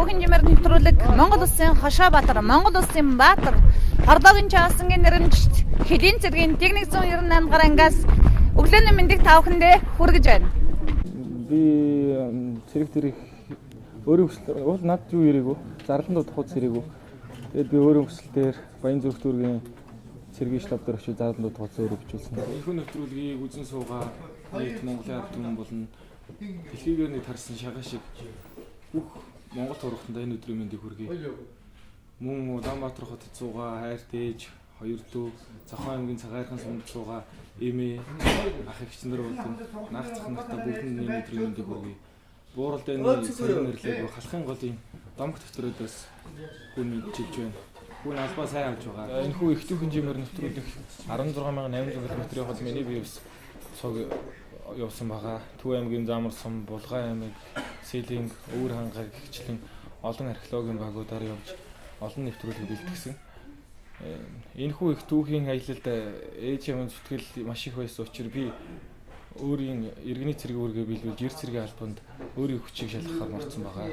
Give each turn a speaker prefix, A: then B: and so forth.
A: хэмжээгээр нэвтрүүлэг Монгол Улсын Хошоо Баатар, Монгол Улсын Баатар, Хорлоогийн Чаасангийн нэрэмжит Хэдийн цэргийн 198 гаруй ангиас өглөөний мэндийг та бүхэндээ хүргэж байна.
B: Би цэрэг тэрэг өөрийн хүсэл уул над юу ирээгүй, зарлан дуудах хуц ирээгүй. Тэгээд би өөрийн хүсэлээр Баян зүрх дүүргийн цэргийн штаб дээр очиж зарлан дуудах хуц өөрөө бичүүлсэн. Энэхүү нэвтрүүлгийг үзэн суугаа нийт Монголын ард түмэн болон дэлхийгээр нэг тарсан шагаа шиг бүх Монгол турхтанд энэ өдрийн мэндийг хүргэе. Мөн Улаанбаатар хотод суугаа хайр дээж, хоёр дүү, Зохион аймгийн цагаархан сумд суугаа эмээ, ах эгчнэр болон наах зах нартаа бүгдэнд энэ өдрийн мэндийг хүргэе. Буурал дэний цэрэг нэрлэг халахын голын домог дэвтрүүдээс хүн мэдчилж байна. Хүн албаа сайн авч байгаа. Энэхүү их төв хэмжээгээр нэвтрүүлэх 16800 км явахад миний биеэс цог явсан байгаа. Төв аймгийн Замар сум, Булгай аймаг, Сэлинг, Өвөр хангаар гихчлэн олон археологийн багуудаар явж олон нэвтрүүлэг бэлтгэсэн. Энэхүү их түүхийн аялалд ээж юм зүтгэл маш их байсан учраас би өөрийн иргэний цэрэг үүргээ биелүүлж эр цэргийн албанд өөрийн хүчийг шалгахаар марцсан байгаа.